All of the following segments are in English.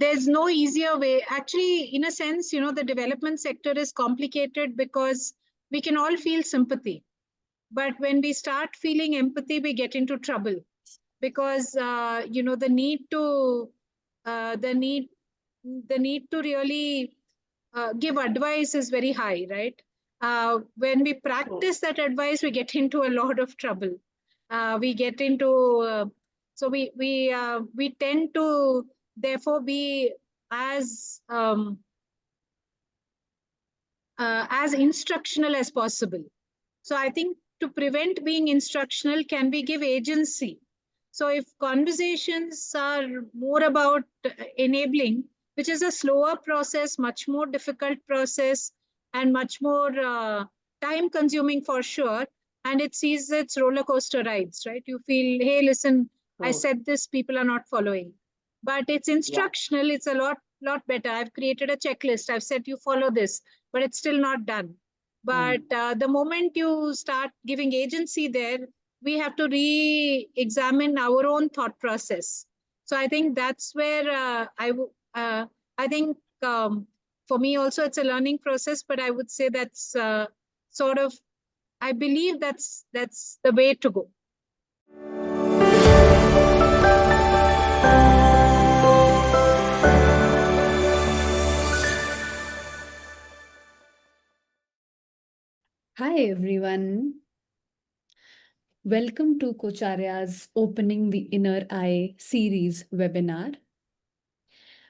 there's no easier way. Actually, in a sense, the development sector is complicated because we can all feel sympathy. But when we start feeling empathy, we get into trouble because, the need to, the need to really give advice is very high, right? When we practice that advice, we get into a lot of trouble. We get into, so we tend to therefore be as instructional as possible. So I think to prevent being instructional, can we give agency? So if conversations are more about enabling, which is a slower process, much more difficult process, and much more time consuming for sure, and it sees its roller coaster rides, right? You feel, hey, listen, I said this, people are not following. But it's instructional, it's a lot better. I've created a checklist, I've said you follow this, but it's still not done. But the moment you start giving agency there, we have to re-examine our own thought process. So I think that's where I think for me also it's a learning process, but I would say that's sort of, I believe that's the way to go. Hi everyone. Welcome to Coacharya's Opening the Inner Eye series webinar.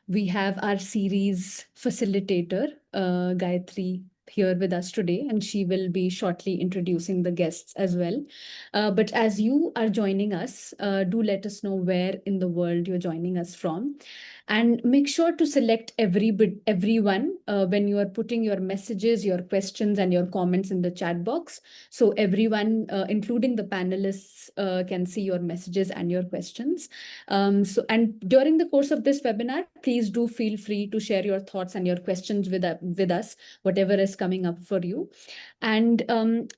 We have our series facilitator, Gayathri, here with us today, and she will be shortly introducing the guests as well. But as you are joining us, do let us know where in the world you're joining us from. And make sure to select everyone when you are putting your messages, your questions, and your comments in the chat box. So everyone, including the panelists, can see your messages and your questions. And during the course of this webinar, please do feel free to share your thoughts and your questions with us, whatever is coming up for you. And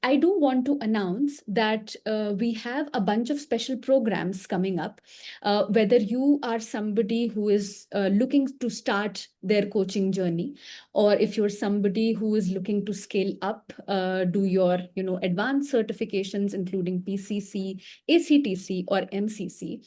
I do want to announce that we have a bunch of special programs coming up. Whether you are somebody who is looking to start their coaching journey, or if you're somebody who is looking to scale up, do your advanced certifications, including PCC, ACTC, or MCC,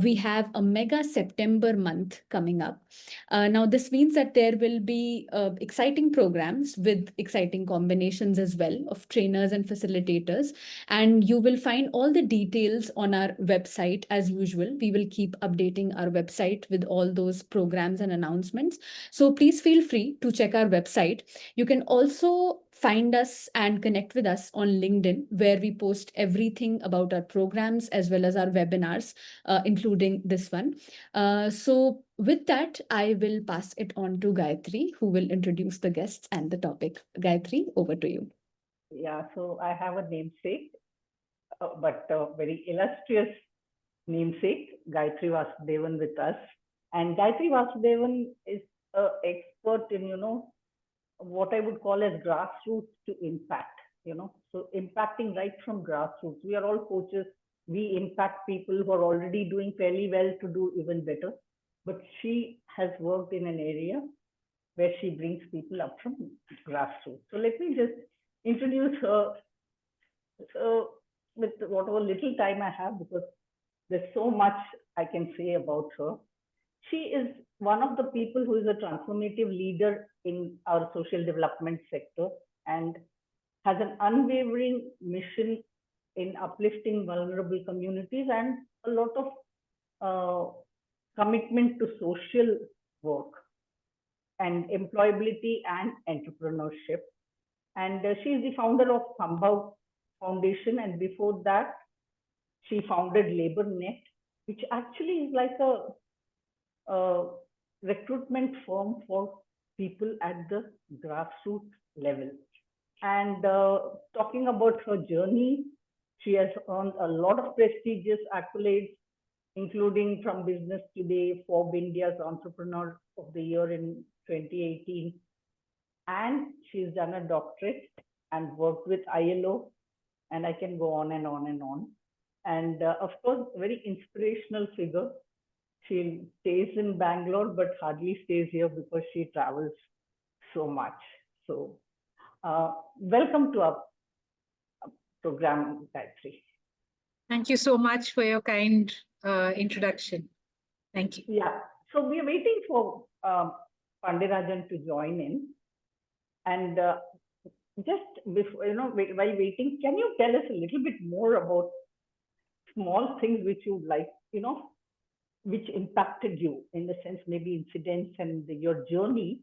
we have a mega September month coming up. Now, this means that there will be exciting programs with exciting combinations as well of trainers and facilitators. And you will find all the details on our website as usual. We will keep updating our website with all those programs and announcements. So please feel free to check our website. You can also find us and connect with us on LinkedIn, where we post everything about our programs as well as our webinars, including this one. So with that, I will pass it on to Gayathri, who will introduce the guests and the topic. Gayathri, over to you. Yeah, so I have a namesake, but a very illustrious namesake, Gayathri Vasudevan, with us. And Gayathri Vasudevan is an expert in, what I would call as grassroots to impact, so impacting right from grassroots. We are all coaches. We impact people who are already doing fairly well to do even better. But she has worked in an area where she brings people up from grassroots. So let me just introduce her. So with whatever little time I have, because there's so much I can say about her. She is one of the people who is a transformative leader in our social development sector and has an unwavering mission in uplifting vulnerable communities and a lot of commitment to social work and employability and entrepreneurship. And she is the founder of Samba Foundation, and before that, she founded LaborNet, which actually is like a recruitment firm for people at the grassroots level. And talking about her journey, she has earned a lot of prestigious accolades, including from Business Today, Forbes India's Entrepreneur of the Year in 2018. And she's done a doctorate and worked with ILO, and I can go on and on and on. And of course, very inspirational figure. She stays in Bangalore, but hardly stays here because she travels so much. So, welcome to our program, Gayatri. Thank you so much for your kind introduction. Thank you. Yeah. So we are waiting for Pandi Rajan to join in, and just before while waiting, can you tell us a little bit more about small things which you like, which impacted you in the sense maybe incidents and your journey?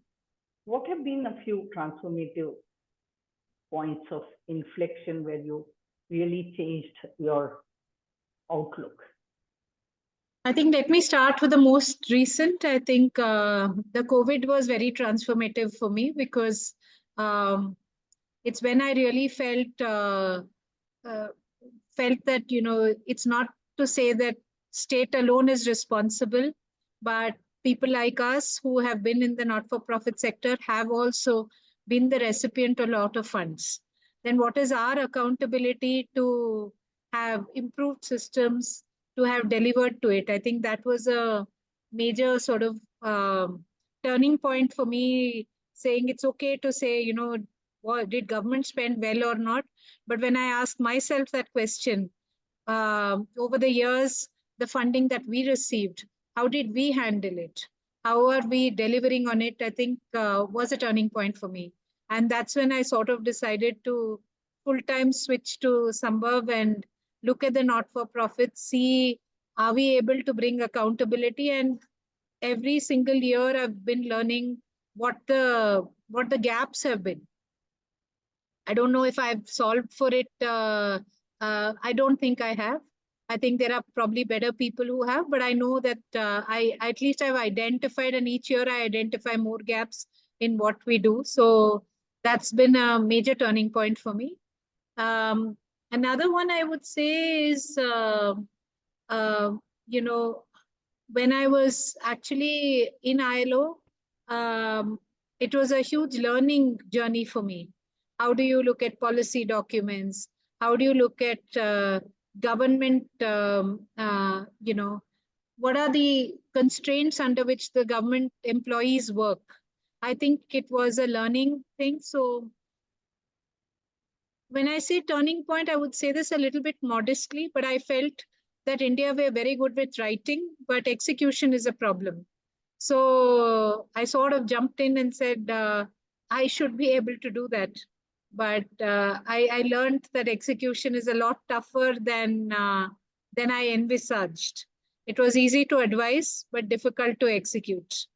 What have been a few transformative points of inflection where you really changed your outlook? I think let me start with the most recent. I think the COVID was very transformative for me because it's when I really uh, felt that it's not to say that state alone is responsible, but people like us who have been in the not-for-profit sector have also been the recipient of a lot of funds. Then what is our accountability to have improved systems, to have delivered to it? I think that was a major sort of turning point for me, saying it's okay to say, what, did government spend well or not? But when I ask myself that question, over the years, the funding that we received, how did we handle it? How are we delivering on it? I think was a turning point for me. And that's when I sort of decided to full-time switch to Samba and look at the not-for-profit, see are we able to bring accountability. And every single year I've been learning what the gaps have been. I don't know if I've solved for it. I don't think I have. I think there are probably better people who have, but I know that I at least I've identified, and each year I identify more gaps in what we do. So that's been a major turning point for me. Another one I would say is, uh, you know, when I was actually in ILO, it was a huge learning journey for me. How do you look at policy documents? How do you look at government, what are the constraints under which the government employees work? I think it was a learning thing. So when I say turning point, I would say this a little bit modestly, but I felt that India were very good with writing, but execution is a problem. So I sort of jumped in and said, I should be able to do that. But I learned that execution is a lot tougher than I envisaged. It was easy to advise, but difficult to execute.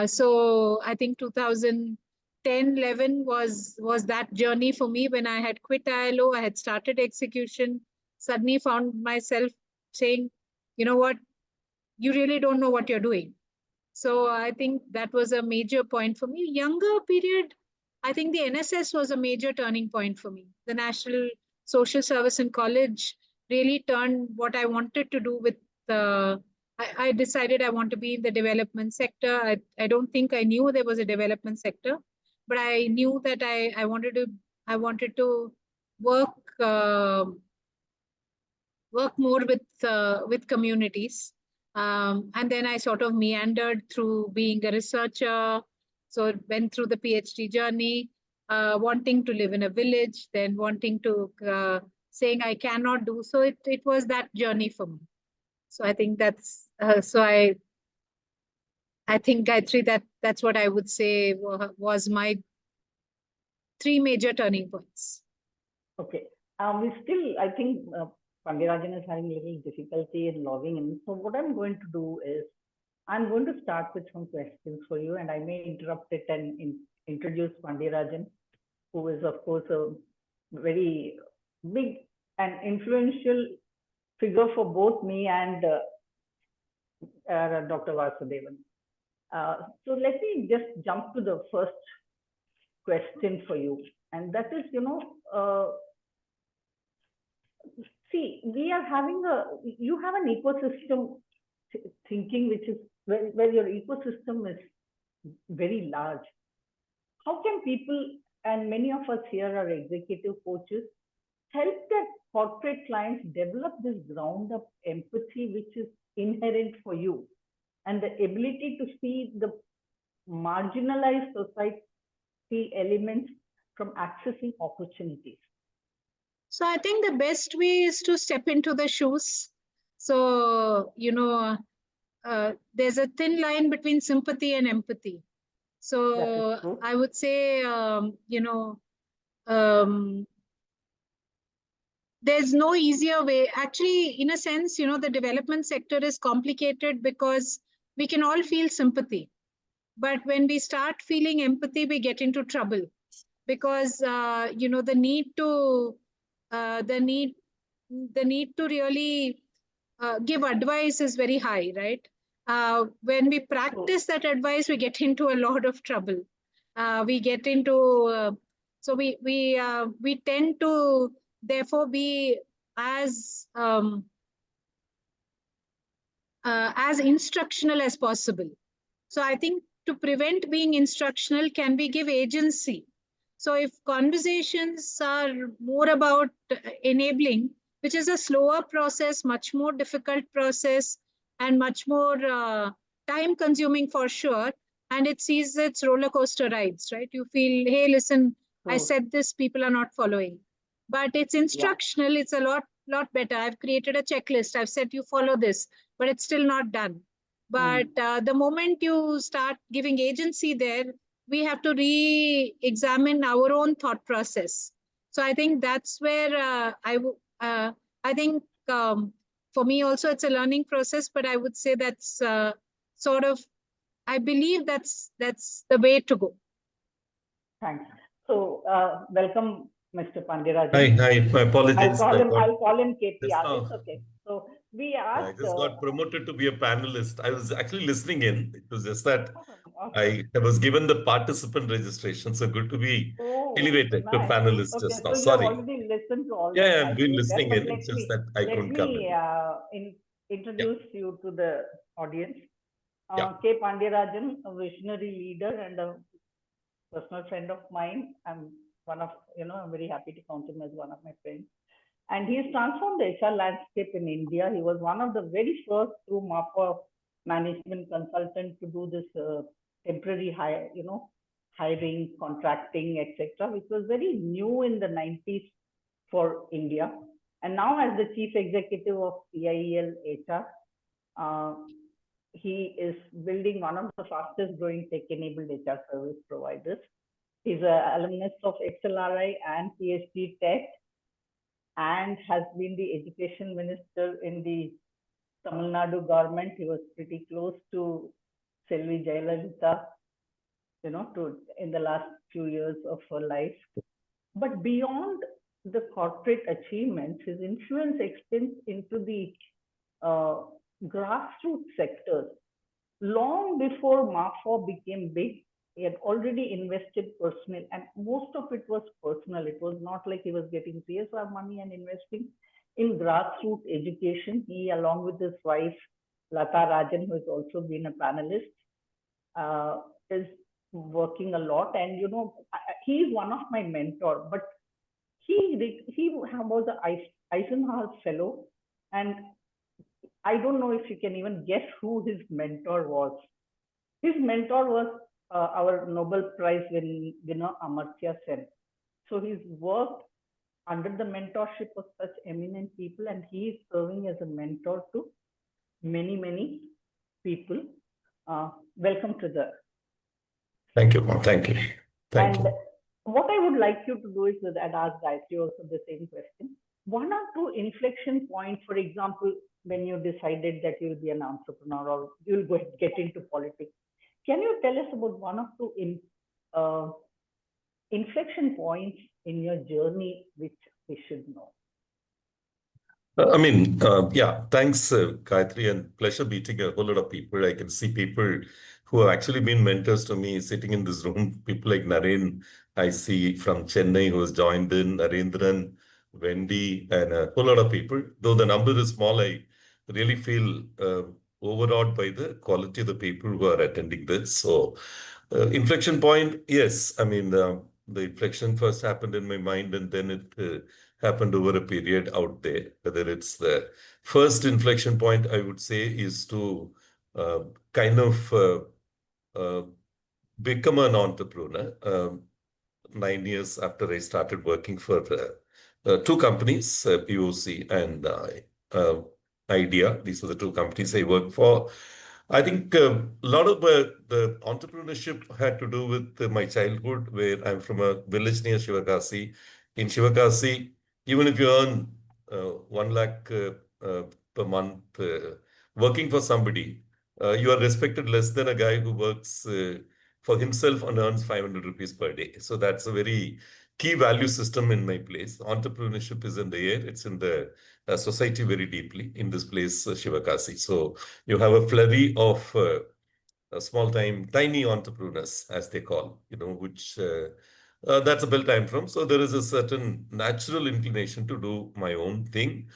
So I think 2010, 11 was that journey for me when I had quit ILO. I had started execution, suddenly found myself saying, you know what, you really don't know what you're doing. So I think that was a major point for me. Younger period, I think the NSS was a major turning point for me. The National Social Service in College really turned what I wanted to do with the. I decided I want to be in the development sector. I don't think I knew there was a development sector, but I knew that I wanted to work work more with communities. And then I sort of meandered through being a researcher. So went through the PhD journey, wanting to live in a village, then wanting to saying I cannot do. So it was that journey for me. So I think that's so I think Gayatri, that's what I would say was my three major turning points. Okay. We still, I think Pandi Rajan is having a little difficulty in logging in. So what I'm going to do is I'm going to start with some questions for you, and I may interrupt it and introduce Pandi Rajan, who is, of course, a very big and influential figure for both me and Dr. Vasudevan. So let me just jump to the first question for you, and that is, see, we are having you have an ecosystem thinking, which is where your ecosystem is very large. How can people, and many of us here are executive coaches, help their corporate clients develop this ground up empathy, which is inherent for you? and the ability to see the marginalized society elements from accessing opportunities? So I think the best way is to step into the shoes. So, there's a thin line between sympathy and empathy. So I would say, there's no easier way. Actually, in a sense, the development sector is complicated because we can all feel sympathy. But when we start feeling empathy, we get into trouble because, the need to really give advice is very high, right? When we practice that advice, we get into a lot of trouble. We get into so we tend to therefore be as instructional as possible. So I think to prevent being instructional, can we give agency? So if conversations are more about enabling, which is a slower process, much more difficult process, and much more time consuming for sure, and it sees its roller coaster rides, right? You feel, hey, listen, I said this, people are not following. But it's instructional, it's a lot better. I've created a checklist, I've said you follow this, but it's still not done. But the moment you start giving agency there, we have to re-examine our own thought process. So I think that's where I think for me also it's a learning process, but I would say that's I believe that's the way to go. Thanks. So welcome, Mr. Pandi Rajan. Hi, my apologies. I'll call him KP. It's okay. So we asked. I just got promoted to be a panelist. I was actually listening in. It was just that I was given the participant registration. So good to be elevated to panelist just now. So sorry. You already listened to all Yeah, I've been listening in. It's just that I couldn't come in. Let me introduce you to the audience. K. Pandi Rajan, a visionary leader and a personal friend of mine. I'm very happy to count him as one of my friends. And he's transformed the HR landscape in India. He was one of the very first through MAPA management consultant to do this temporary hiring, contracting, etc., which was very new in the 90s for India. And now as the chief executive of PIEL HR, he is building one of the fastest growing tech-enabled HR service providers. He's an alumnus of XLRI and PhD Tech, and has been the education minister in the Tamil Nadu government. He was pretty close to Selvi Jayalalitha, in the last few years of her life. But beyond the corporate achievements, his influence extends into the grassroots sectors. Long before MAFA became big, he had already invested personally, and most of it was personal. It was not like he was getting CSR money and investing in grassroots education. He, along with his wife, Lata Rajan, who has also been a panelist, is working a lot. And, he's one of my mentors, but he was an Eisenhower Fellow, and I don't know if you can even guess who his mentor was. His mentor was our Nobel Prize winner, Amartya Sen. So he's worked under the mentorship of such eminent people, and he is serving as a mentor to many, many people. Welcome to the. Thank you. Thank you. Thank you. What I would like you to do is, and ask Gayathri also the same question, one or two inflection points, for example, when you decided that you'll be an entrepreneur or you'll get into politics. Can you tell us about one or two inflection points in your journey which we should know? Thanks, Gayathri, and pleasure meeting a whole lot of people. I can see people who have actually been mentors to me sitting in this room. People like Naren, I see from Chennai who has joined in, Narendran, Wendy, and a whole lot of people. Though the number is small, I really feel overawed by the quality of the people who are attending this. So, inflection point, yes. The inflection first happened in my mind, and then it happened over a period out there. Whether it's the first inflection point, I would say, is to kind of become an entrepreneur. 9 years after I started working for two companies, POC and Idea. These were the two companies I worked for. I think a lot of the entrepreneurship had to do with my childhood, where I'm from a village near Shivakasi. In Shivakasi, even if you earn 1 lakh per month working for somebody, you are respected less than a guy who works for himself and earns 500 rupees per day. So that's a very key value system in my place. Entrepreneurship is in the air. It's in the society very deeply in this place, Shivakasi. So you have a flurry of small time, tiny entrepreneurs, as they call, which that's a belt I'm from. So there is a certain natural inclination to do my own thing.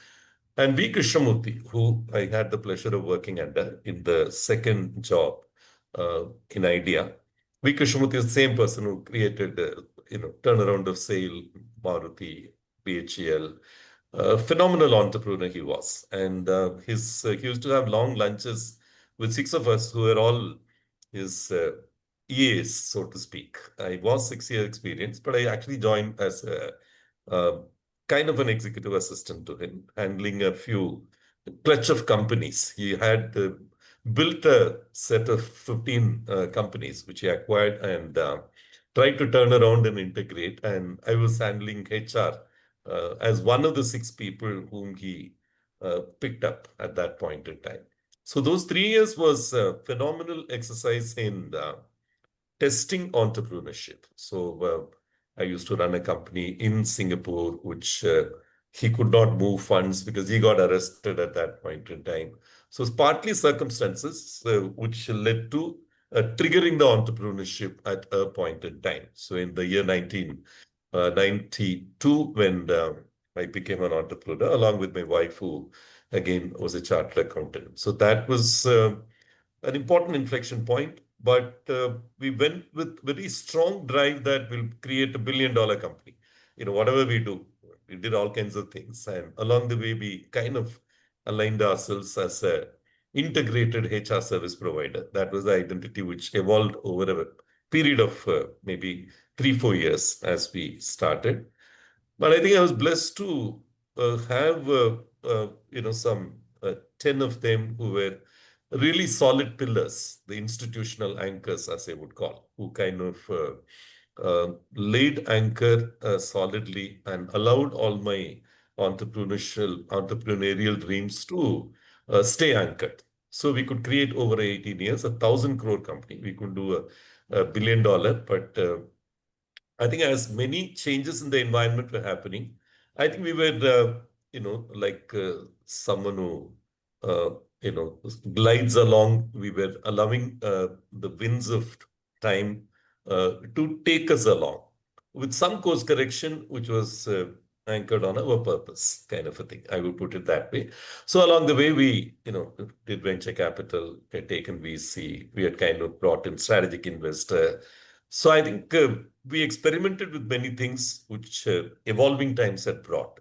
And V. Krishnamurthy, who I had the pleasure of working under in the second job in Idea. V. Krishnamurthy is the same person who created, turnaround of sale, Maruti, BHEL. Phenomenal entrepreneur he was. And he used to have long lunches with 6 of us who were all his EAs, so to speak. I was 6 year experience, but I actually joined as a kind of an executive assistant to him, handling a few clutch of companies. He had built a set of 15 companies which he acquired and tried to turn around and integrate. And I was handling HR as one of the 6 people whom he picked up at that point in time. So those 3 years was a phenomenal exercise in testing entrepreneurship. So I used to run a company in Singapore, which he could not move funds because he got arrested at that point in time. So it's partly circumstances which led to triggering the entrepreneurship at a point in time. So in the year 1992, when I became an entrepreneur, along with my wife, who again was a chartered accountant. So that was an important inflection point. But we went with very strong drive that will create $1 billion company. Whatever we do, we did all kinds of things. And along the way, we kind of aligned ourselves as a integrated HR service provider. That was the identity which evolved over a period of maybe 3-4 years as we started. But I think I was blessed to have some 10 of them who were really solid pillars, the institutional anchors, as I would call, who kind of laid anchor solidly and allowed all my entrepreneurial dreams to stay anchored. So we could create over 18 years, 1,000 crore company. We could do a $1 billion, but I think as many changes in the environment were happening, I think we were, like someone who, glides along. We were allowing the winds of time to take us along with some course correction, which was anchored on our purpose, kind of a thing. I would put it that way. So along the way, we, did venture capital, had taken VC, we had kind of brought in strategic investor. So I think we experimented with many things which evolving times had brought,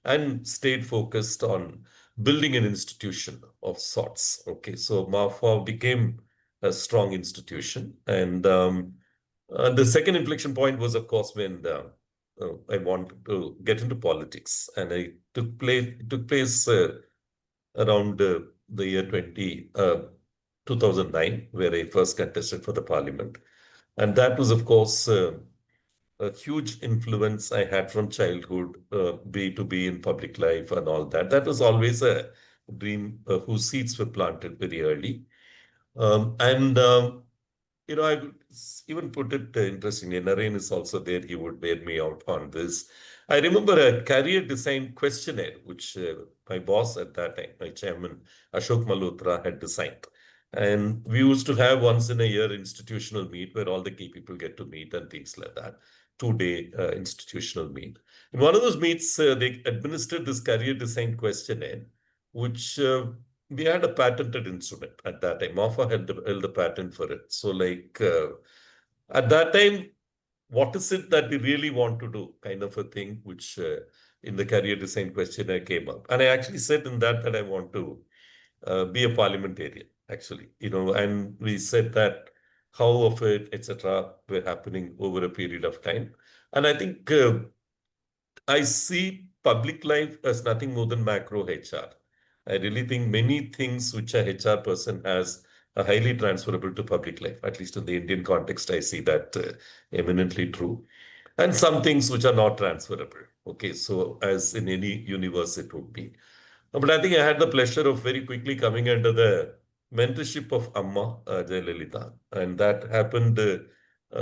and stayed focused on building an institution of sorts. Okay, so MAFA became a strong institution. And the second inflection point was, of course, when I wanted to get into politics. And I took place around the year 2009, where I first contested for the parliament. And that was, of course, a huge influence I had from childhood, to be in public life and all that. That was always a dream whose seeds were planted very early. I would even put it interestingly, Naren is also there. He would bear me out on this. I remember a career design questionnaire, which my boss at that time, my chairman, Ashok Malhotra, had designed. And we used to have once in a year institutional meet where all the key people get to meet and things like that. 2-day institutional meet. In one of those meets, they administered this career design questionnaire, which we had a patented instrument at that time. MAFA held the patent for it. So at that time, what is it that we really want to do, kind of a thing, which in the career design questionnaire came up. And I actually said in that I want to be a parliamentarian. actually, and we said that how of it, etc., were happening over a period of time. And I think I see public life as nothing more than macro HR. I really think many things which a HR person has are highly transferable to public life. At least in the Indian context, I see that eminently true. And some things which are not transferable. Okay, so as in any universe, it would be. But I think I had the pleasure of very quickly coming under the mentorship of Amma Jayalalitha, and that happened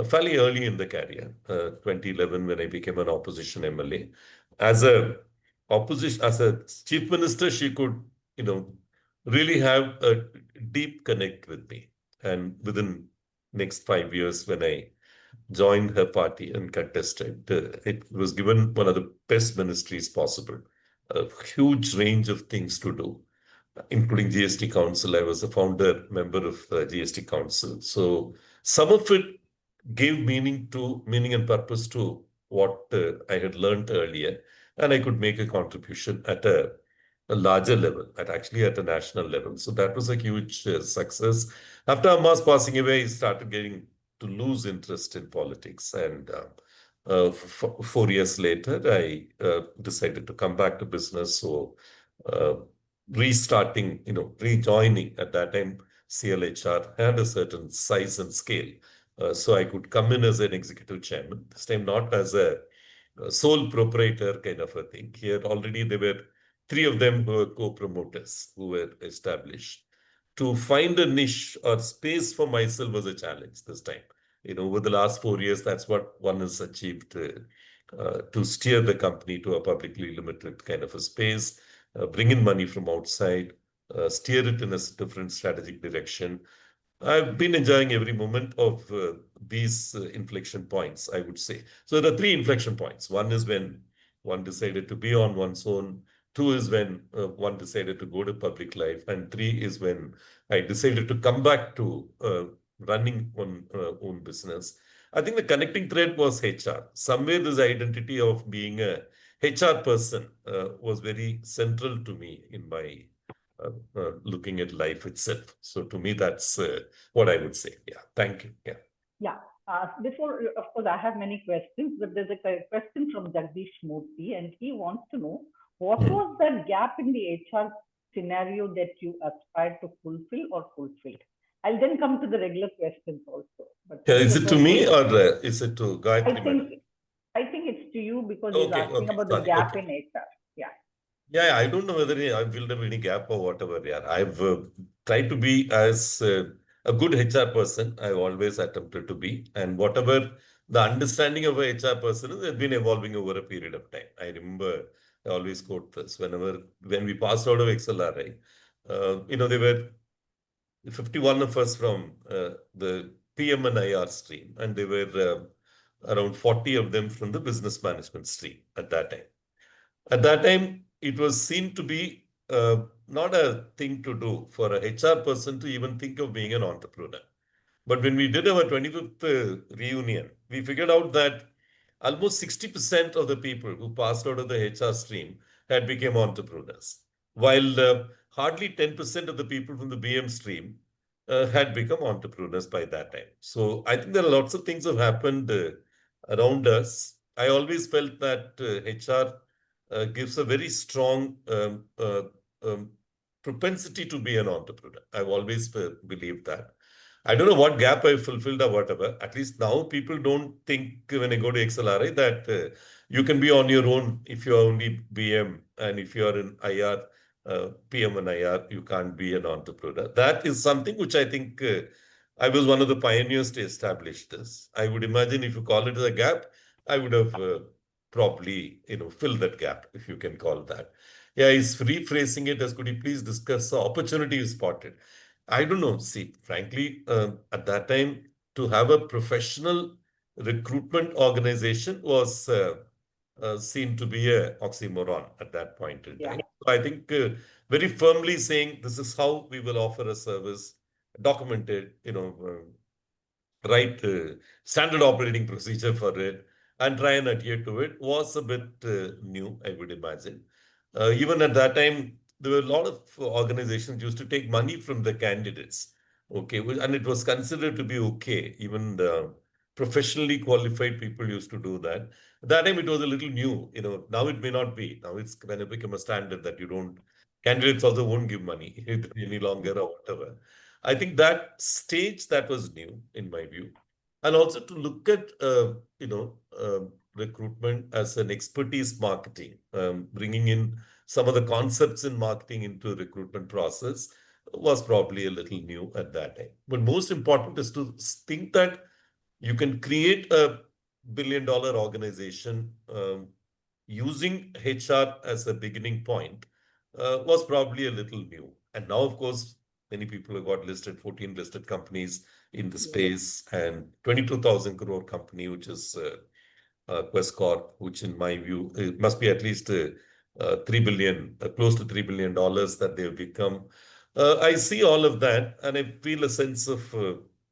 fairly early in the career, 2011, when I became an opposition MLA. As a chief minister, she could, really have a deep connect with me. And within next 5 years, when I joined her party and contested, it was given one of the best ministries possible, a huge range of things to do, including GST Council. I was a founder member of GST Council. So some of it gave meaning and purpose to what I had learned earlier, and I could make a contribution at a larger level, at a national level. So that was a huge success. After Amma's passing away, I started getting to lose interest in politics, and 4 years later, I decided to come back to business. So uh, restarting, rejoining at that time, CLHR had a certain size and scale. So I could come in as an executive chairman, this time not as a sole proprietor kind of a thing. Here already there were three of them who were co-promoters who were established. To find a niche or space for myself was a challenge this time. Over the last 4 years, that's what one has achieved to steer the company to a publicly limited kind of a space, bring in money from outside, steer it in a different strategic direction. I've been enjoying every moment of these inflection points, I would say. So there are three inflection points. One is when one decided to be on one's own. Two is when one decided to go to public life. And three is when I decided to come back to running on own business. I think the connecting thread was HR. Somewhere this identity of being a HR person was very central to me in my looking at life itself. So to me, that's what I would say. Yeah, thank you. Yeah. Yeah. Before, of course, I have many questions, but there's a question from Jagdish Murthy, and he wants to know what was that gap in the HR scenario that you aspired to fulfill or fulfilled? I'll then come to the regular questions also. But Yeah, is it to me or is it to Gayathri? I think it's to you because he's Okay, asking about sorry, the gap okay. in HR. Yeah. Yeah, I don't know whether I filled up any gap or whatever. Yeah, I've tried to be as a good HR person. I've always attempted to be, and whatever the understanding of a HR person is, has been evolving over a period of time. I remember I always quote this when we passed out of XLRI. There were 51 of us from the PM and IR stream, and there were around 40 of them from the business management stream at that time. At that time, it was seen to be not a thing to do for a HR person to even think of being an entrepreneur. But when we did our 25th reunion, we figured out that almost 60% of the people who passed out of the HR stream had become entrepreneurs, while hardly 10% of the people from the BM stream had become entrepreneurs by that time. So I think there are lots of things have happened around us. I always felt that HR gives a very strong um, propensity to be an entrepreneur. I've always believed that. I don't know what gap I fulfilled or whatever. At least now people don't think when I go to XLRI that you can be on your own if you're only BM, and if you're in IR, PM and IR, you can't be an entrepreneur. That is something which I think I was one of the pioneers to establish this. I would imagine if you call it a gap, I would have probably filled that gap, if you can call that. Yeah, he's rephrasing it as, could you please discuss the opportunity you spotted? I don't know. See, frankly, at that time, to have a professional recruitment organization was seen to be a oxymoron at that point in time. So I think very firmly saying this is how we will offer a service, documented, write standard operating procedure for it, and try and adhere to it was a bit new, I would imagine. Even at that time, there were a lot of organizations used to take money from the candidates. Okay, and it was considered to be okay. Even the professionally qualified people used to do that. At that time, it was a little new. Now it may not be. Now it's kind of become a standard that you don't. Candidates also won't give money any longer or whatever. I think that stage that was new in my view, and also to look at recruitment as an expertise marketing, bringing in some of the concepts in marketing into recruitment process was probably a little new at that time. But most important is to think that you can create a billion-dollar organization using HR as a beginning point was probably a little new. And now, of course, many people have got listed, 14 listed companies in the space, and 22,000 crore company, which is Quest Corp, which in my view, it must be at least 3 billion, close to $3 billion that they've become. I see all of that and I feel a sense of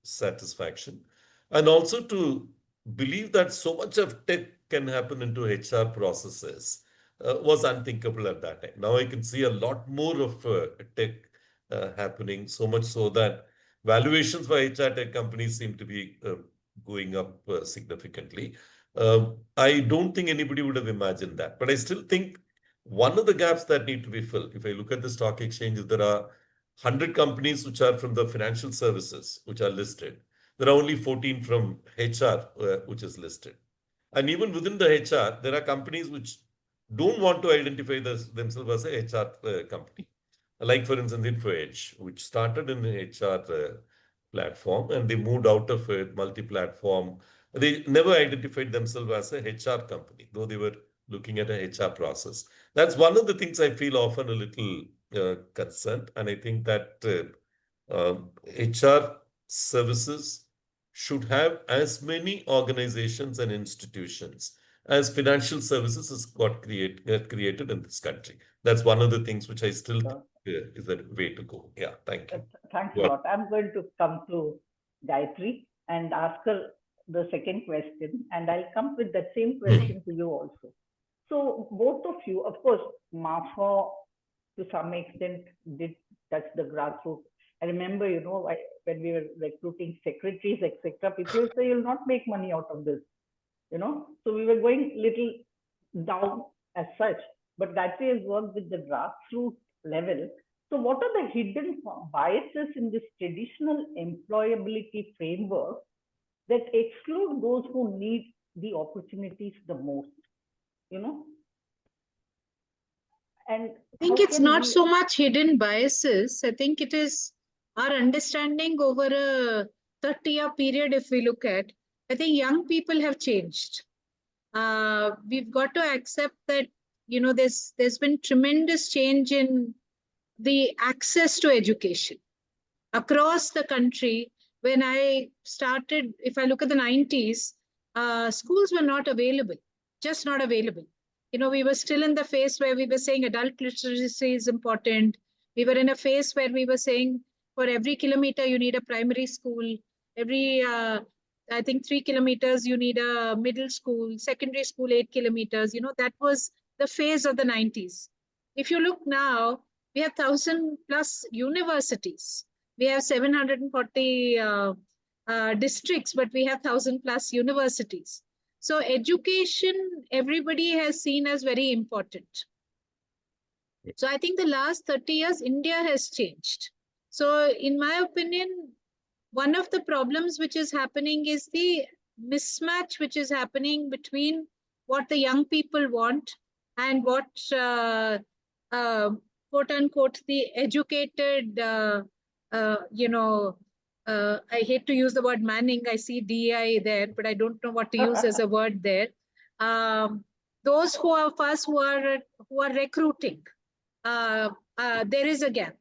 satisfaction. And also to believe that so much of tech can happen into HR processes was unthinkable at that time. Now I can see a lot more of tech happening, so much so that valuations for HR tech companies seem to be going up significantly. I don't think anybody would have imagined that. But I still think one of the gaps that need to be filled, if I look at the stock exchange, there are 100 companies which are from the financial services, which are listed. There are only 14 from HR, which is listed. And even within the HR, there are companies which don't want to identify themselves as a HR company. Like, for instance, InfoEdge, which started in the HR platform and they moved out of it, multi-platform. They never identified themselves as a HR company, though they were looking at a HR process. That's one of the things I feel often a little concerned. And I think that HR services should have as many organizations and institutions as financial services has created in this country. That's one of the things which I still think is the way to go. Yeah, thank you. Thanks a lot. I'm going to come to Gayathri and ask her the second question, and I'll come with that same question to you also. So both of you, of course, MAFA to some extent did touch the grassroots. I remember, when we were recruiting secretaries, etc., people would say, you'll not make money out of this, So we were going little down as such. But Gayathri has worked with the grassroots level. So what are the hidden biases in this traditional employability framework that exclude those who need the opportunities the most? And I think it's not so much hidden biases. I think it is our understanding over a 30-year period, if we look at. I think young people have changed. We've got to accept that, there's been tremendous change in the access to education across the country. When I started, if I look at the 90s, schools were not available, just not available. We were still in the phase where we were saying adult literacy is important. We were in a phase where we were saying for every kilometer, you need a primary school. Every, I think 3 kilometers, you need a middle school, secondary school, 8 kilometers. That was the phase of the 90s. If you look now, we have 1,000 plus universities. We have 740 districts, but we have 1,000 plus universities. So education, everybody has seen as very important. So I think the last 30 years, India has changed. So in my opinion, one of the problems which is happening is the mismatch which is happening between what the young people want and what, quote unquote, the educated, I hate to use the word manning. I see DI there, but I don't know what to use as a word there. Those who are us who are recruiting, there is a gap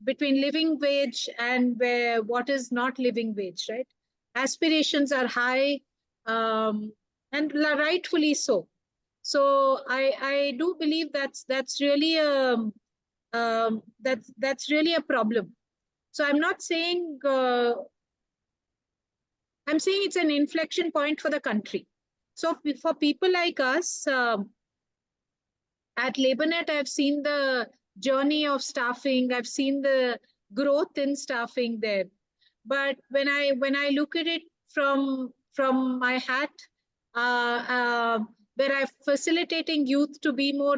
between living wage and what is not living wage, right? Aspirations are high, and rightfully so. So I do believe that's really that's really a problem. So I'm not saying, I'm saying it's an inflection point for the country. So for people like us, at LaborNet, I've seen the journey of staffing. I've seen the growth in staffing there. But when I look at it from my hat, where I'm facilitating youth to be more,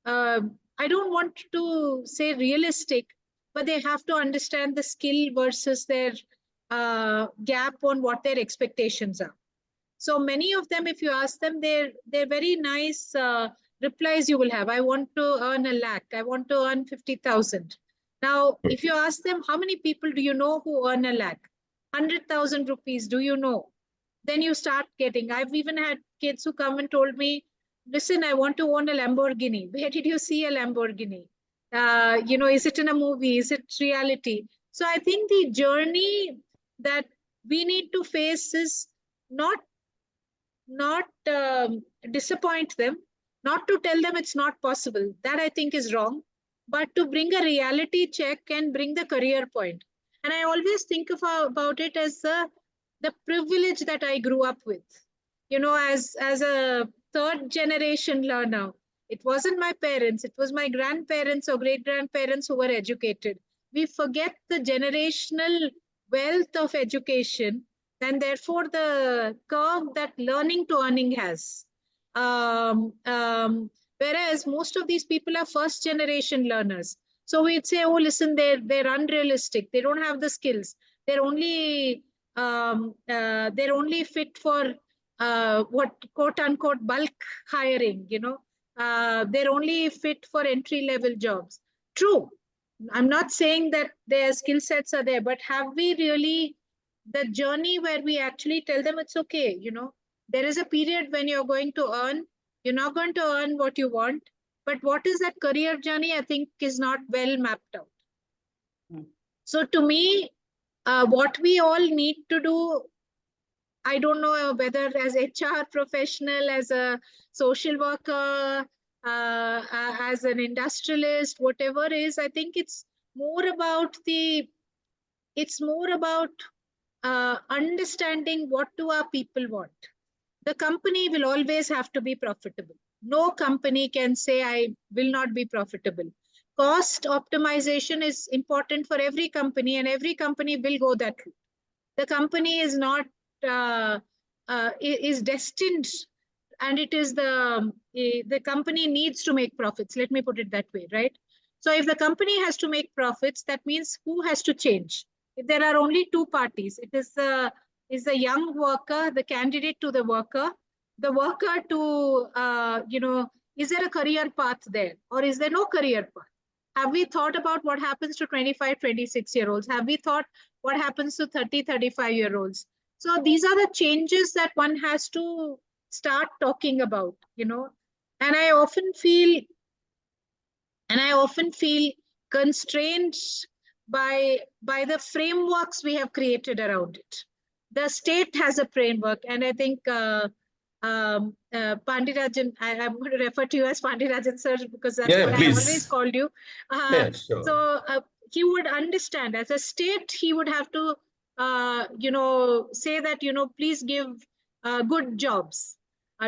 I don't want to say realistic, but they have to understand the skill versus their gap on what their expectations are. So many of them, if you ask them, they're very nice replies you will have. I want to earn 1 lakh. I want to earn 50,000. Now, if you ask them, how many people do you know who earn 1 lakh? 100,000 rupees, do you know? Then you start getting, I've even had kids who come and told me, listen, I want to own a Lamborghini. Where did you see a Lamborghini? Is it in a movie? Is it reality? So I think the journey that we need to face is not disappoint them, not to tell them it's not possible. That I think is wrong, but to bring a reality check and bring the career point. And I always think about it as the privilege that I grew up with. As a third generation learner, it wasn't my parents, it was my grandparents or great grandparents who were educated. We forget the generational wealth of education, and therefore the curve that learning to earning has. Whereas most of these people are first generation learners. So we'd say, oh, listen, they're unrealistic. They don't have the skills. They're only fit for what quote unquote bulk hiring. They're only fit for entry level jobs. True. I'm not saying that their skill sets are there, but have we really the journey where we actually tell them it's okay, there is a period when you're going to earn, you're not going to earn what you want, but what is that career journey, I think is not well mapped out. So to me, what we all need to do, I don't know whether as HR professional, as a social worker, as an industrialist, whatever is, I think it's more about understanding what do our people want. The company will always have to be profitable. No company can say I will not be profitable. Cost optimization is important for every company, and every company will go that route. The company is not is destined, and it is the company needs to make profits. Let me put it that way, right? So if the company has to make profits, that means who has to change? If there are only two parties, it is the young worker, the candidate to the worker to is there a career path there, or is there no career path? Have we thought about what happens to 25, 26-year-olds? Have we thought what happens to 30, 35-year-olds? So these are the changes that one has to start talking about, and I often feel constrained by the frameworks we have created around it. The state has a framework, and I think Pandi Rajan, I'm going to refer to you as Pandi Rajan sir, because that's what I always called you. Sure. So he would understand as a state, he would have to say that, please give good jobs.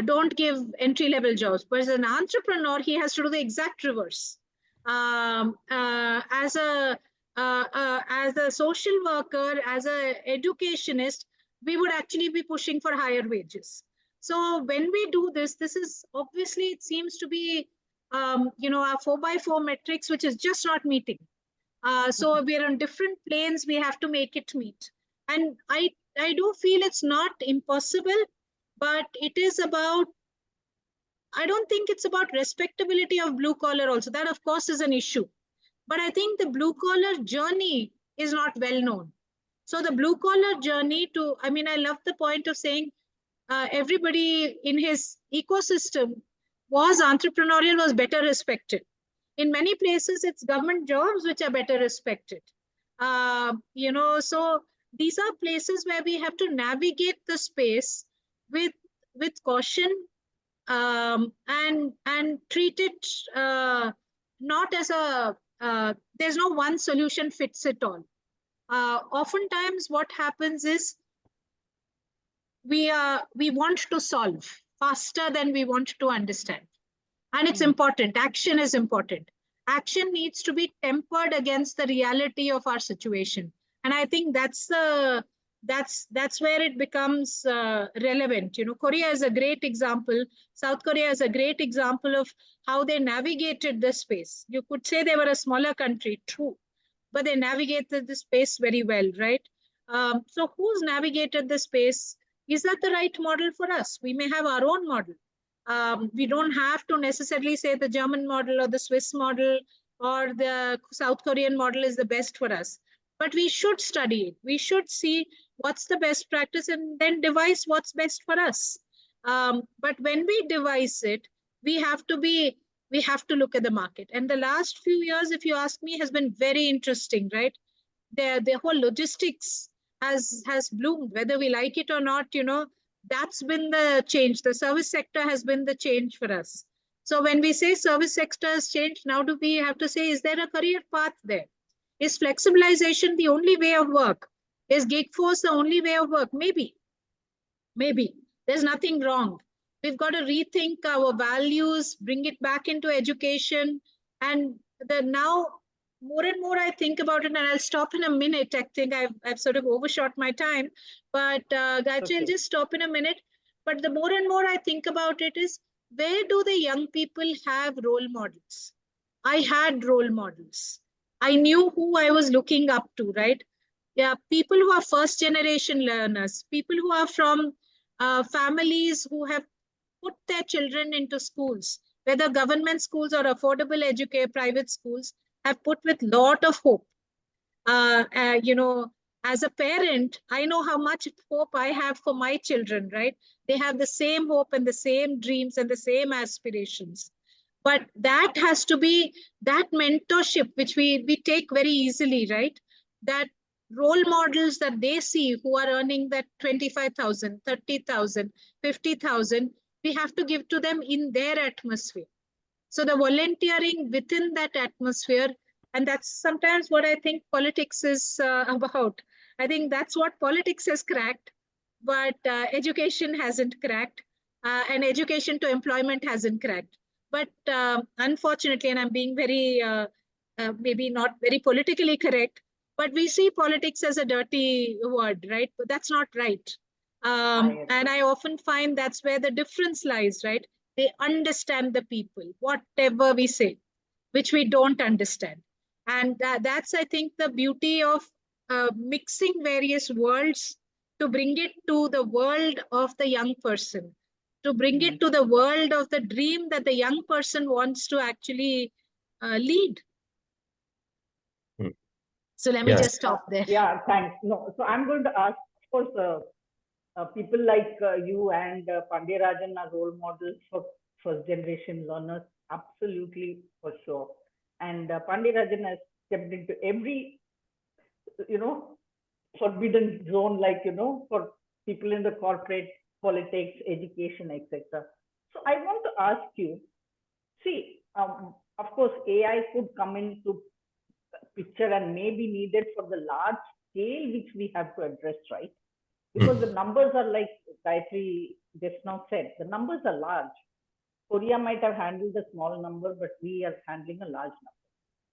Don't give entry-level jobs. But as an entrepreneur, he has to do the exact reverse. As a social worker, as an educationist, we would actually be pushing for higher wages. So when we do this is obviously, it seems to be, our 4x4 metrics, which is just not meeting. So we're on different planes. We have to make it meet. And I do feel it's not impossible, but it is about, I don't think it's about respectability of blue collar also. That, of course, is an issue. But I think the blue collar journey is not well known. So the blue collar journey I love the point of saying everybody in his ecosystem was entrepreneurial, was better respected. In many places, it's government jobs which are better respected. So these are places where we have to navigate the space with caution, and treat it not as there's no one solution fits it all. Oftentimes what happens is we want to solve faster than we want to understand. And it's important. Action is important. action needs to be tempered against the reality of our situation. And I think that's where it becomes relevant. Korea is a great example. South Korea is a great example of how they navigated the space. You could say they were a smaller country, true, but they navigated the space very well, right? So who's navigated the space? Is that the right model for us? We may have our own model. We don't have to necessarily say the German model or the Swiss model or the South Korean model is the best for us. But we should study it. We should see what's the best practice and then devise what's best for us. But when we devise it, we have to look at the market. And the last few years, if you ask me, has been very interesting, right? The whole logistics has bloomed, whether we like it or not. That's been the change. The service sector has been the change for us. So when we say service sector has changed, now do we have to say, is there a career path there? Is flexibilization the only way of work? Is gig force the only way of work? Maybe. There's nothing wrong. We've got to rethink our values, bring it back into education. And now more and more I think about it, and I'll stop in a minute. I think I've sort of overshot my time, but Gayatri, I'll just stop in a minute. But the more and more I think about it is, where do the young people have role models? I had role models. I knew who I was looking up to, right? Yeah, people who are first generation learners, people who are from families who have put their children into schools, whether government schools or affordable private schools, have put with lot of hope. As a parent, I know how much hope I have for my children, right? They have the same hope and the same dreams and the same aspirations. But that has to be that mentorship, which we take very easily, right? That role models that they see who are earning that 25,000, 30,000, 50,000, we have to give to them in their atmosphere. So the volunteering within that atmosphere, and that's sometimes what I think politics is about. I think that's what politics has cracked, but education hasn't cracked, and education to employment hasn't cracked. But unfortunately, and I'm being very, maybe not very politically correct, but we see politics as a dirty word, right? But that's not right. And I often find that's where the difference lies, right? They understand the people, whatever we say, which we don't understand. And that's, I think, the beauty of mixing various worlds to bring it to the world of the young person, to bring it to the world of the dream that the young person wants to actually lead. So let me just stop there. Yeah, thanks. No, so I'm going to ask, of course, people like you and Pandi Rajan are role models for first generation learners, absolutely, for sure. And Pandi Rajan has stepped into every, forbidden zone, like, for people in the corporate, politics, education, etc. So I want to ask you, see, of course, AI could come into picture and may be needed for the large scale which we have to address, right? Because the numbers are, like Gayathri just now said, the numbers are large. Korea might have handled a small number, but we are handling a large number.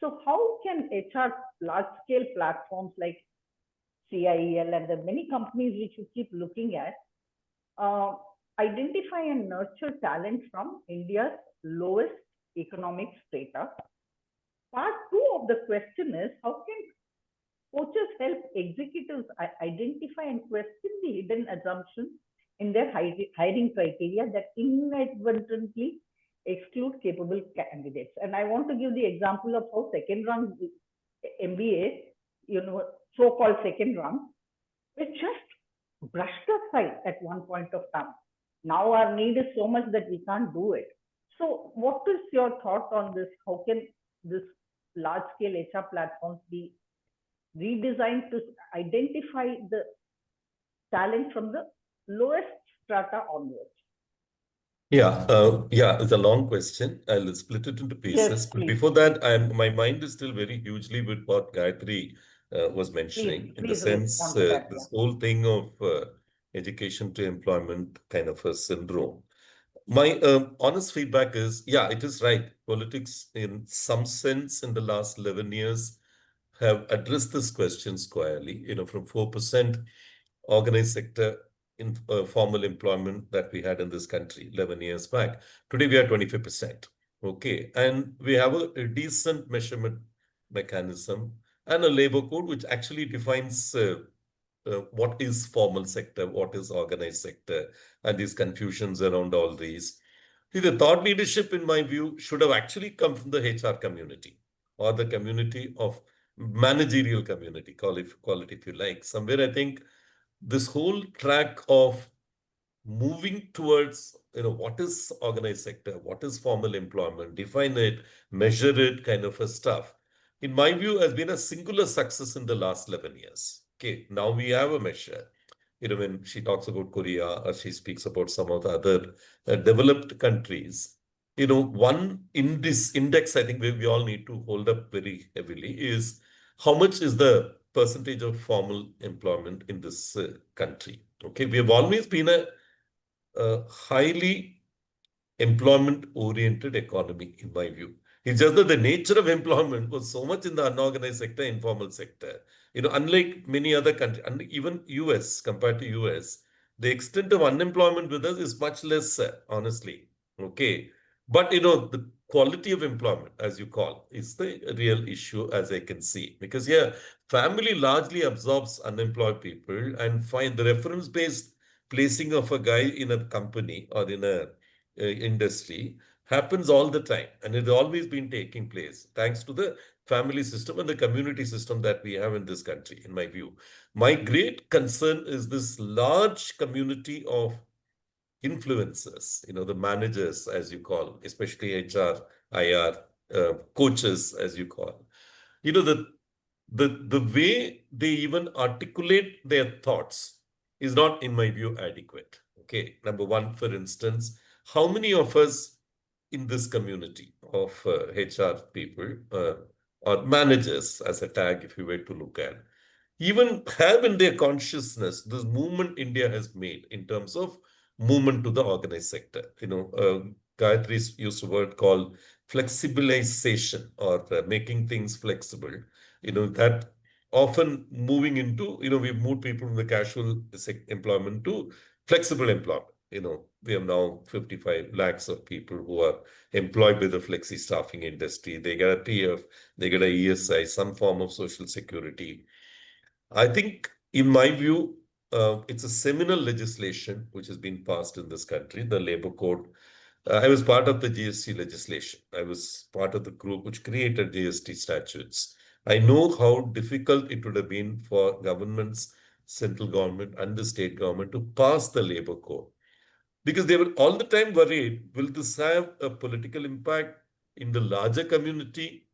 So how can HR large scale platforms like CIEL and the many companies which you keep looking at identify and nurture talent from India's lowest economic strata? Part two of the question is, how can coaches help executives identify and question the hidden assumptions in their hiring criteria that inadvertently exclude capable candidates? And I want to give the example of how second rung MBA, so-called second rung, was just brushed aside at one point of time. Now our need is so much that we can't do it. So what is your thought on this? How can this large-scale HR platforms be redesigned to identify the talent from the lowest strata onwards? Yeah, it's a long question. I'll split it into pieces. Yes, But before that, my mind is still very hugely with what Gayathri was mentioning, in the sense, this whole thing of education to employment kind of a syndrome. My honest feedback is, yeah, it is right. Politics, in some sense, in the last 11 years, have addressed this question squarely. From 4% organized sector in formal employment that we had in this country 11 years back. Today we are 25%. Okay. And we have a decent measurement mechanism and a labor code which actually defines what is formal sector, what is organized sector, and these confusions around all these. See, the thought leadership, in my view, should have actually come from the HR community or the community of managerial community, call it if you like. Somewhere I think this whole track of moving towards, what is organized sector, what is formal employment, define it, measure it, kind of a stuff, in my view, has been a singular success in the last 11 years. Okay, now we have a measure. When she talks about Korea or she speaks about some of the other developed countries, one in this index, I think we all need to hold up very heavily is how much is the percentage of formal employment in this country. Okay, we have always been a highly employment-oriented economy, in my view. It's just that the nature of employment was so much in the unorganized sector, informal sector. Unlike many other countries, and even US, compared to US, the extent of unemployment with us is much less, honestly. Okay. But, the quality of employment, as you call, is the real issue, as I can see. Because, yeah, family largely absorbs unemployed people and find the reference-based placing of a guy in a company or in a industry happens all the time, and it's always been taking place thanks to the family system and the community system that we have in this country, in my view. My great concern is this large community of influencers, the managers, as you call, especially HR, IR, coaches, as you call. The way they even articulate their thoughts is not, in my view, adequate. Okay, number one, for instance, how many of us in this community of HR people or managers, as a tag, if you were to look at, even have in their consciousness this movement India has made in terms of movement to the organized sector. Gayatri used a word called flexibilization, or making things flexible. That often moving into, we've moved people from the casual employment to flexible employment. We have now 55 lakhs of people who are employed by the flexi staffing industry. They get a TF, they get a ESI, some form of social security. I think, in my view, it's a seminal legislation which has been passed in this country, the labor code. I was part of the GST legislation. I was part of the group which created GST statutes. I know how difficult it would have been for governments, central government and the state government to pass the labor code, because they were all the time worried, will this have a political impact in the larger community?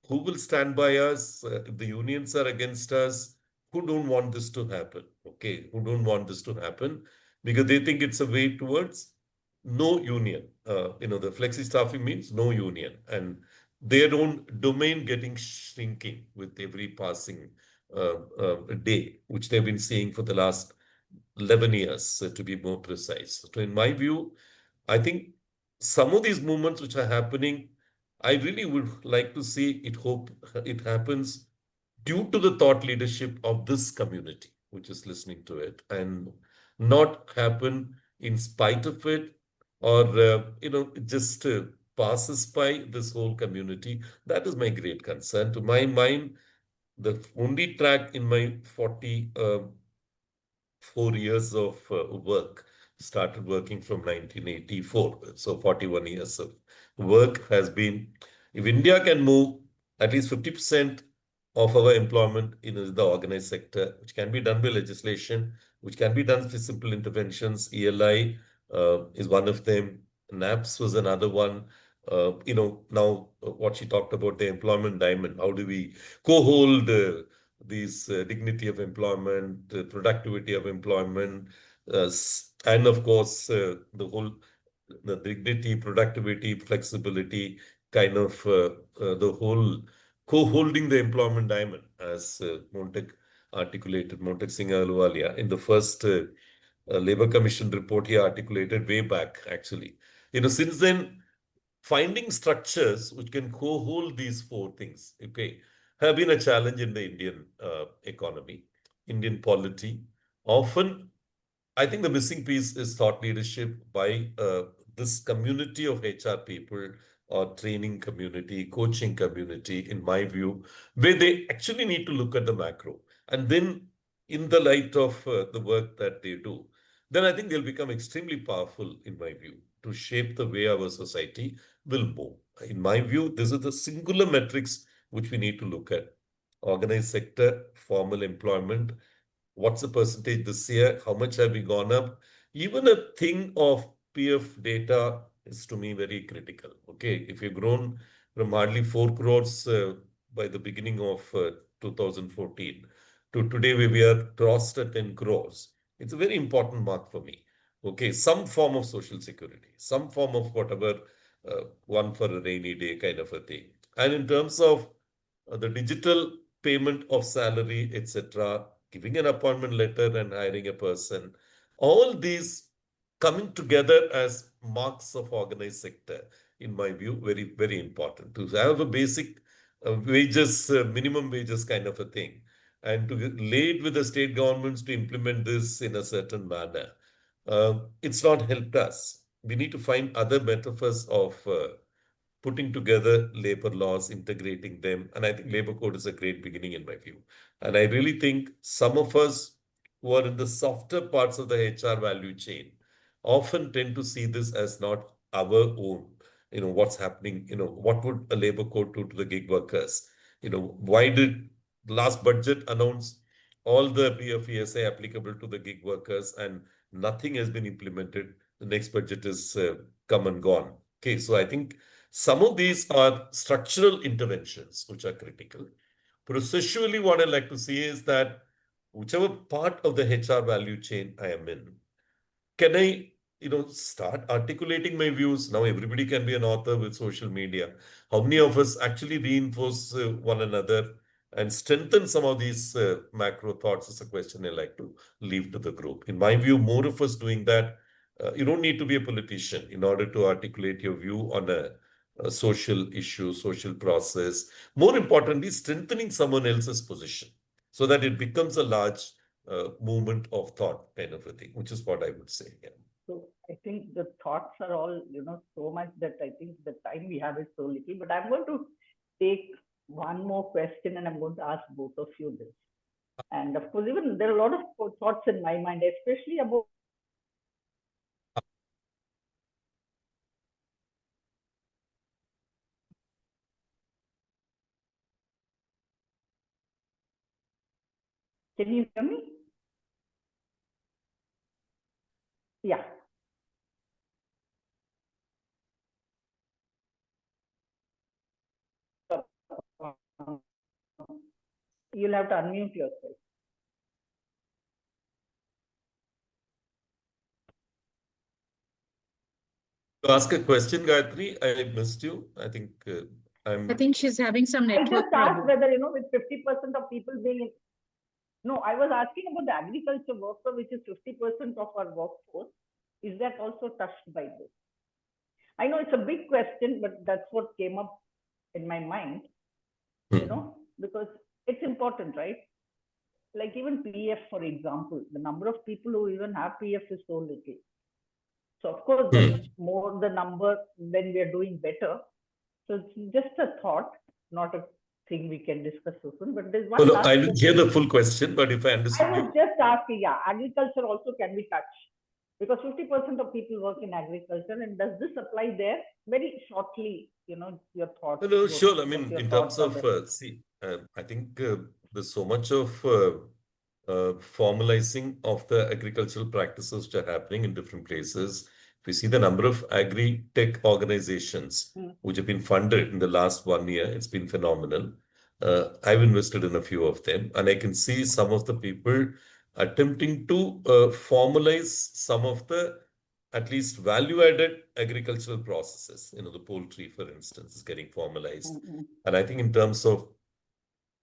Who will stand by us if the unions are against us? Who don't want this to happen? Okay, who don't want this to happen because they think it's a way towards no union. The flexi staffing means no union, and their own domain getting shrinking with every passing day, which they've been seeing for the last 11 years, to be more precise. So, in my view, I think some of these movements which are happening, I really would like to see it, hope it happens due to the thought leadership of this community, which is listening to it, and not happen in spite of it, or, it just passes by this whole community. That is my great concern. To my mind, the only track in my 4 years of work, started working from 1984. So 41 years of work has been, if India can move at least 50% of our employment in the organized sector, which can be done by legislation, which can be done with simple interventions. ELI is one of them. NAPS was another one. Now what she talked about, the employment diamond, how do we co-hold these dignity of employment, productivity of employment, and of course, the dignity, productivity, flexibility, kind of the whole co-holding the employment diamond, as Montek articulated, Montek Singh Ahluwalia, in the first Labor Commission report he articulated way back, actually. Since then, finding structures which can co-hold these four things, okay, have been a challenge in the Indian economy, Indian polity. Often, I think the missing piece is thought leadership by this community of HR people or training community, coaching community, in my view, where they actually need to look at the macro. And then, in the light of the work that they do, then I think they'll become extremely powerful, in my view, to shape the way our society will move. In my view, this is the singular metrics which we need to look at. Organized sector, formal employment, what's the percentage this year? How much have we gone up? Even a thing of PF data is to me very critical. Okay, if you've grown from hardly 4 crores by the beginning of 2014 to today where we are crossed at 10 crores, it's a very important mark for me. Okay, some form of social security, some form of whatever, one for a rainy day kind of a thing. And in terms of the digital payment of salary, etc., giving an appointment letter and hiring a person, all these coming together as marks of organized sector, in my view, very, very important. To have a basic wages, minimum wages kind of a thing, and to lead with the state governments to implement this in a certain manner. It's not helped us. We need to find other metaphors of putting together labor laws, integrating them. And I think labor code is a great beginning in my view. And I really think some of us who are in the softer parts of the HR value chain often tend to see this as not our own. What's happening, what would a labor code do to the gig workers? Why did last budget announce all the PF ESA applicable to the gig workers and nothing has been implemented? The next budget is come and gone. Okay, so I think some of these are structural interventions which are critical. Processually, what I like to see is that whichever part of the HR value chain I am in, can I, start articulating my views? Now everybody can be an author with social media. How many of us actually reinforce one another and strengthen some of these macro thoughts is a question I like to leave to the group. In my view, more of us doing that. You don't need to be a politician in order to articulate your view on a social issue, social process. More importantly, strengthening someone else's position so that it becomes a large movement of thought kind of a thing, which is what I would say. Yeah. So I think the thoughts are all, so much that I think the time we have is so little. But I'm going to take one more question and I'm going to ask both of you this. And of course, even there are a lot of thoughts in my mind, especially about Can you hear me? Yeah. You'll have to unmute yourself. To ask a question, Gayatri, I missed you. I think I think she's having some I network just asked problem. whether, with 50% of people being No, I was asking about the agriculture worker, which is 50% of our workforce. Is that also touched by this? I know it's a big question, but that's what came up in my mind, because it's important, right? Like even PF, for example, the number of people who even have PF is so little. So of course, the more the number, when we are doing better. So it's just a thought, not a thing we can discuss so soon. But there's one. No, I didn't hear the full question, but if I understood I was just asking, yeah, agriculture also can be touched because 50% of people work in agriculture, and does this apply there? Very shortly, your thoughts. No, sure. I mean, in terms of, I think there's so much of formalizing of the agricultural practices which are happening in different places. If we see the number of agri-tech organizations which have been funded in the last 1 year, it's been phenomenal. I've invested in a few of them, and I can see some of the people attempting to formalize some of the at least value-added agricultural processes. The poultry, for instance, is getting formalized. And I think in terms of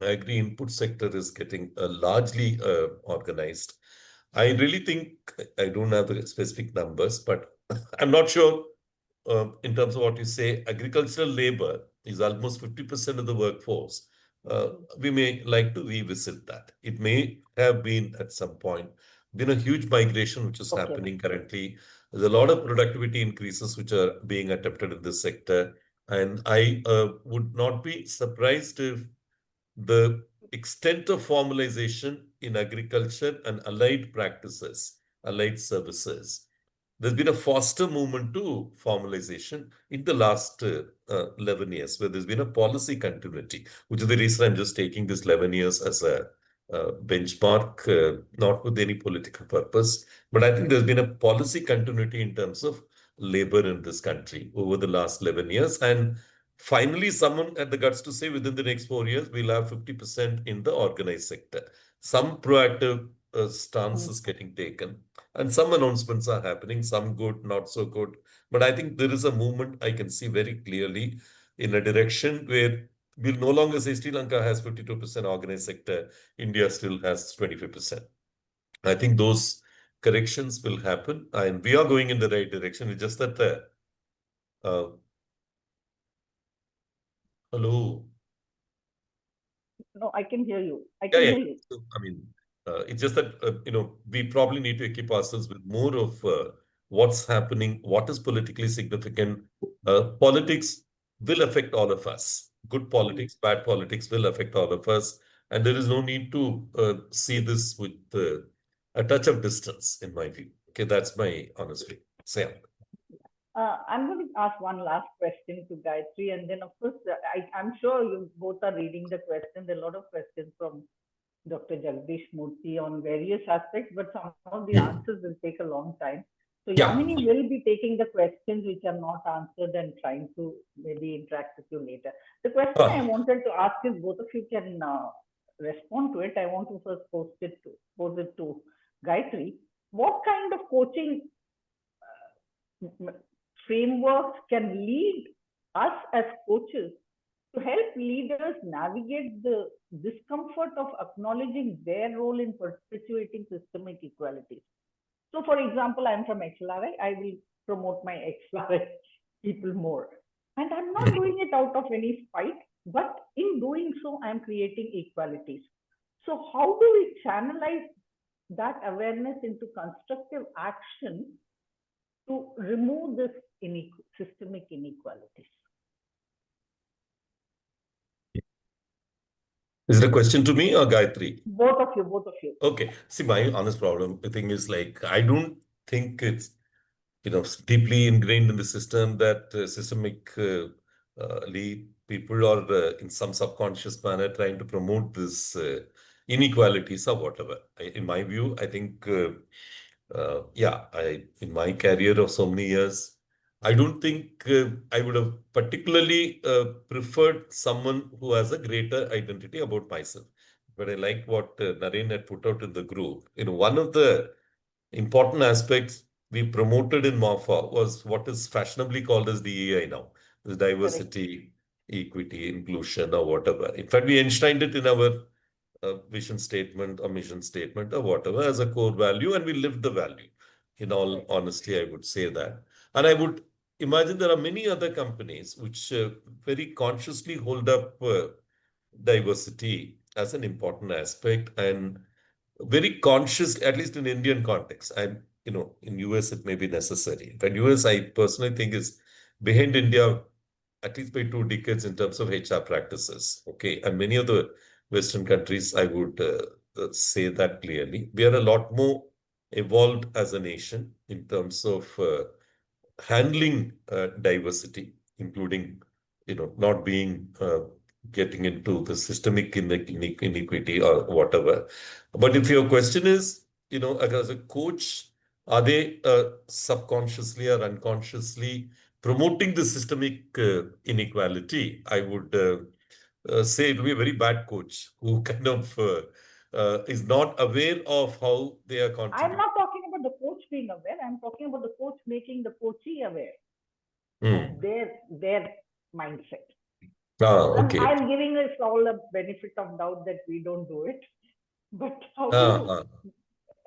agri input sector is getting largely organized. I really think, I don't have the specific numbers, but I'm not sure in terms of what you say, agricultural labor is almost 50% of the workforce. We may like to revisit that. It may have been at some point been a huge migration which is Okay. happening currently. There's a lot of productivity increases which are being attempted in this sector. And I would not be surprised if the extent of formalization in agriculture and allied practices, allied services, there's been a faster movement to formalization in the last 11 years, where there's been a policy continuity, which is the reason I'm just taking this 11 years as a benchmark, not with any political purpose. But I think there's been a policy continuity in terms of labor in this country over the last 11 years. And finally, someone had the guts to say within the next 4 years, we'll have 50% in the organized sector. Some proactive stance is getting taken. And some announcements are happening, some good, not so good. But I think there is a movement I can see very clearly in a direction where we'll no longer say Sri Lanka has 52% organized sector, India still has 25%. I think those corrections will happen and we are going in the right direction. It's just that hello. No, I can hear you. I can hear you. So, I mean, it's just that, we probably need to equip ourselves with more of what's happening, what is politically significant. Politics will affect all of us. Good politics, bad politics will affect all of us. And there is no need to see this with a touch of distance, in my view. Okay, that's my honest view. Sam. I'm going to ask one last question to Gayatri, and then of course, I'm sure you both are reading the questions. There are a lot of questions from Dr. Jagdish Murthy on various aspects, but some of the answers will take a long time. So Yamini will be taking the questions which are not answered and trying to maybe interact with you later. The question I wanted to ask is, both of you can respond to it. I want to first pose it to Gayatri. What kind of coaching frameworks can lead us as coaches to help leaders navigate the discomfort of acknowledging their role in perpetuating systemic inequalities? So, for example, I'm from XLRI. I will promote my XLRI people more. And I'm not doing it out of any spite, but in doing so, I'm creating equalities. So, how do we channelize that awareness into constructive action to remove this systemic inequalities? Is it a question to me or Gayatri? Both of you. Okay. See, my honest problem, the thing is, like, I don't think it's, deeply ingrained in the system that systemically people are in some subconscious manner trying to promote this inequalities or whatever. In my view, I think, in my career of so many years, I don't think I would have particularly preferred someone who has a greater identity about myself. But I like what Naren had put out in the group. One of the important aspects we promoted in MOFA was what is fashionably called as DEI now, the diversity, equity, inclusion, or whatever. In fact, we enshrined it in our vision statement or mission statement or whatever as a core value, and we lived the value. In all honesty, I would say that. And I would imagine there are many other companies which very consciously hold up diversity as an important aspect and very conscious, at least in Indian context. And, in US, it may be necessary. But US, I personally think, is behind India at least by 2 decades in terms of HR practices. Okay. And many of the Western countries, I would say that clearly. We are a lot more evolved as a nation in terms of handling diversity, including, not being getting into the systemic inequity or whatever. But if your question is, as a coach, are they subconsciously or unconsciously promoting the systemic inequality? I would say it will be a very bad coach who kind of is not aware of how they are contributing. I'm not talking about the coach being aware. I'm talking about the coach making the coachee aware of their mindset. Okay. I'm giving us all a benefit of doubt that we don't do it. But how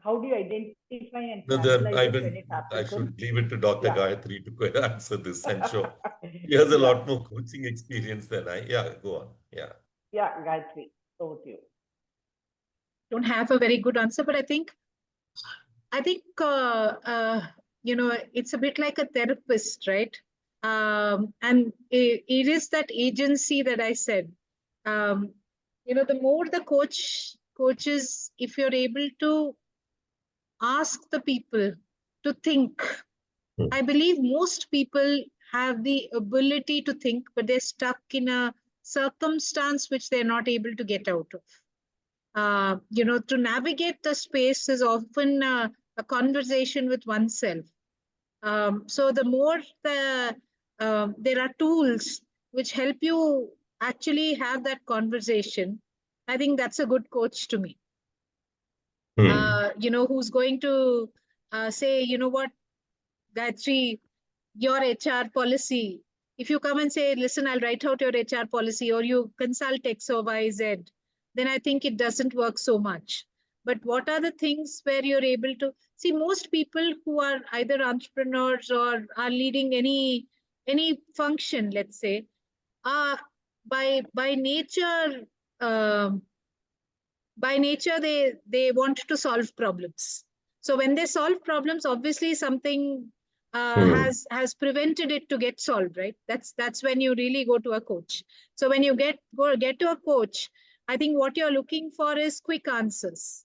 how do you identify and No, then channelize it when it I happens? should leave it to Dr. Yeah. Gayatri to answer this. I'm sure he has a lot more coaching experience than I. Yeah, go on. Yeah. Yeah, Gayatri, over to you. Don't have a very good answer, but I think it's a bit like a therapist, right? And it is that agency that I said. The more the coaches, if you're able to ask the people to think, I believe most people have the ability to think, but they're stuck in a circumstance which they're not able to get out of. To navigate the space is often a conversation with oneself. So the more there are tools which help you actually have that conversation, I think that's a good coach to me. Who's going to say, you know what, Gayatri, your HR policy. If you come and say, listen, I'll write out your HR policy, or you consult X or Y, Z, then I think it doesn't work so much. But what are the things where you're able to see? Most people who are either entrepreneurs or are leading any function, let's say, are by nature they want to solve problems. So when they solve problems, obviously something has prevented it to get solved, right? That's when you really go to a coach. So when you get to a coach, I think what you're looking for is quick answers.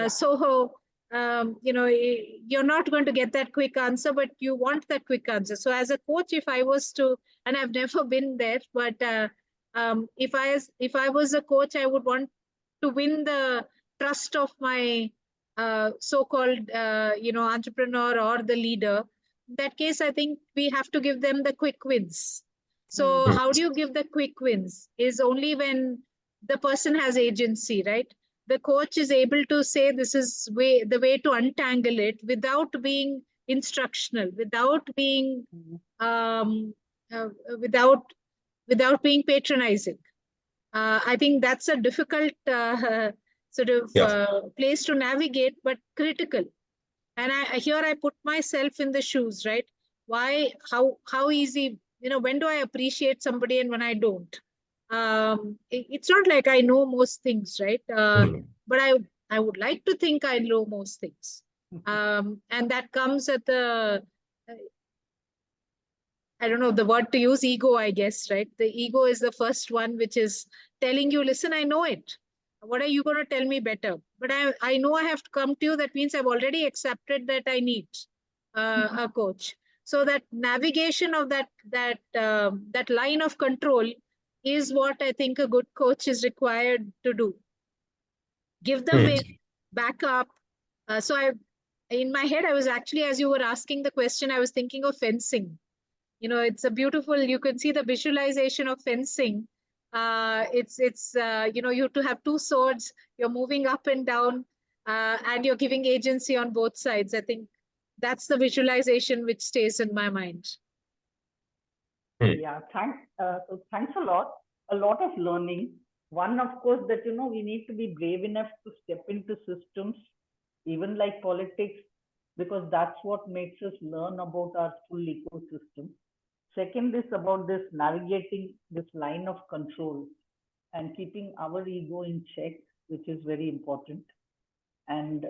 So you're not going to get that quick answer, but you want that quick answer. So as a coach, if I was to, and I've never been there, but if I was a coach, I would want to win the trust of my so-called entrepreneur or the leader. In that case, I think we have to give them the quick wins. So how do you give the quick wins is only when the person has agency, right? The coach is able to say this is the way to untangle it without being instructional, without being without being patronizing. I think that's a difficult sort of place to navigate, but critical. And here I put myself in the shoes, right? Why? How easy? When do I appreciate somebody and when I don't? It's not like I know most things, right? But I would like to think I know most things, and that comes at the I don't know the word to use, ego, I guess, right? The ego is the first one, which is telling you, listen, I know it. What are you going to tell me better? But I know I have to come to you. That means I've already accepted that I need a coach. So that navigation of that line of control is what I think a good coach is required to do. Give them backup. In my head, I was actually, as you were asking the question, I was thinking of fencing. It's a beautiful, you can see the visualization of fencing. It's you have to have two swords, you're moving up and down, and you're giving agency on both sides. I think that's the visualization which stays in my mind. Yeah, so thanks a lot. A lot of learning. One, of course, that, we need to be brave enough to step into systems, even like politics, because that's what makes us learn about our full ecosystem. Second is about this navigating this line of control and keeping our ego in check, which is very important. And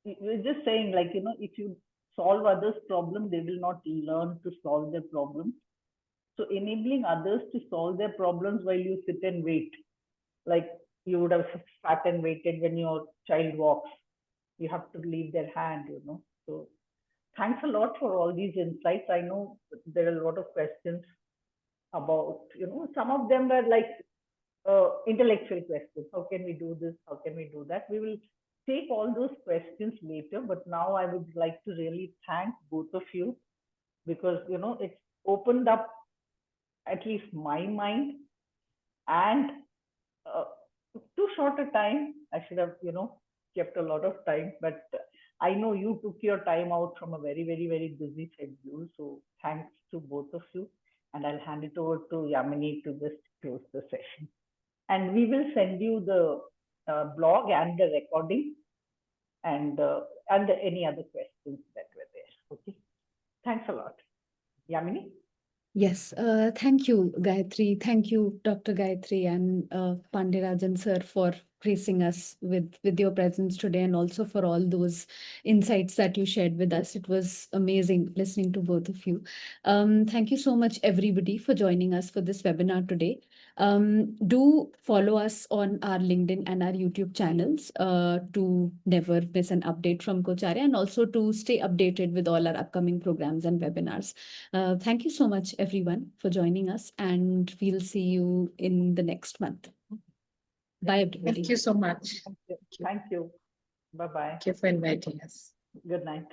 we're just saying, like, if you solve others' problem, they will not learn to solve their problems. So enabling others to solve their problems while you sit and wait, like you would have sat and waited when your child walks. You have to leave their hand, So thanks a lot for all these insights. I know there are a lot of questions about, some of them were like intellectual questions. How can we do this? How can we do that? We will take all those questions later, but now I would like to really thank both of you because, it's opened up at least my mind, and too short a time. I should have, kept a lot of time, but I know you took your time out from a very, very, very busy schedule. So thanks to both of you. And I'll hand it over to Yamini to just close the session. And we will send you the blog and the recording. and any other questions that were there. Okay. Thanks a lot. Yamini? Yes, thank you, Gayatri. Thank you, Dr. Gayatri and Pandi Rajan sir, for gracing us with your presence today, and also for all those insights that you shared with us. It was amazing listening to both of you. Thank you so much, everybody, for joining us for this webinar today. Do follow us on our LinkedIn and our YouTube channels to never miss an update from Coacharya, and also to stay updated with all our upcoming programs and webinars. Thank you so much, everyone, for joining us, and we'll see you in the next month. Bye, everybody. Thank you so much. Thank you. Thank you. Bye-bye. Thank you for inviting us. Good night.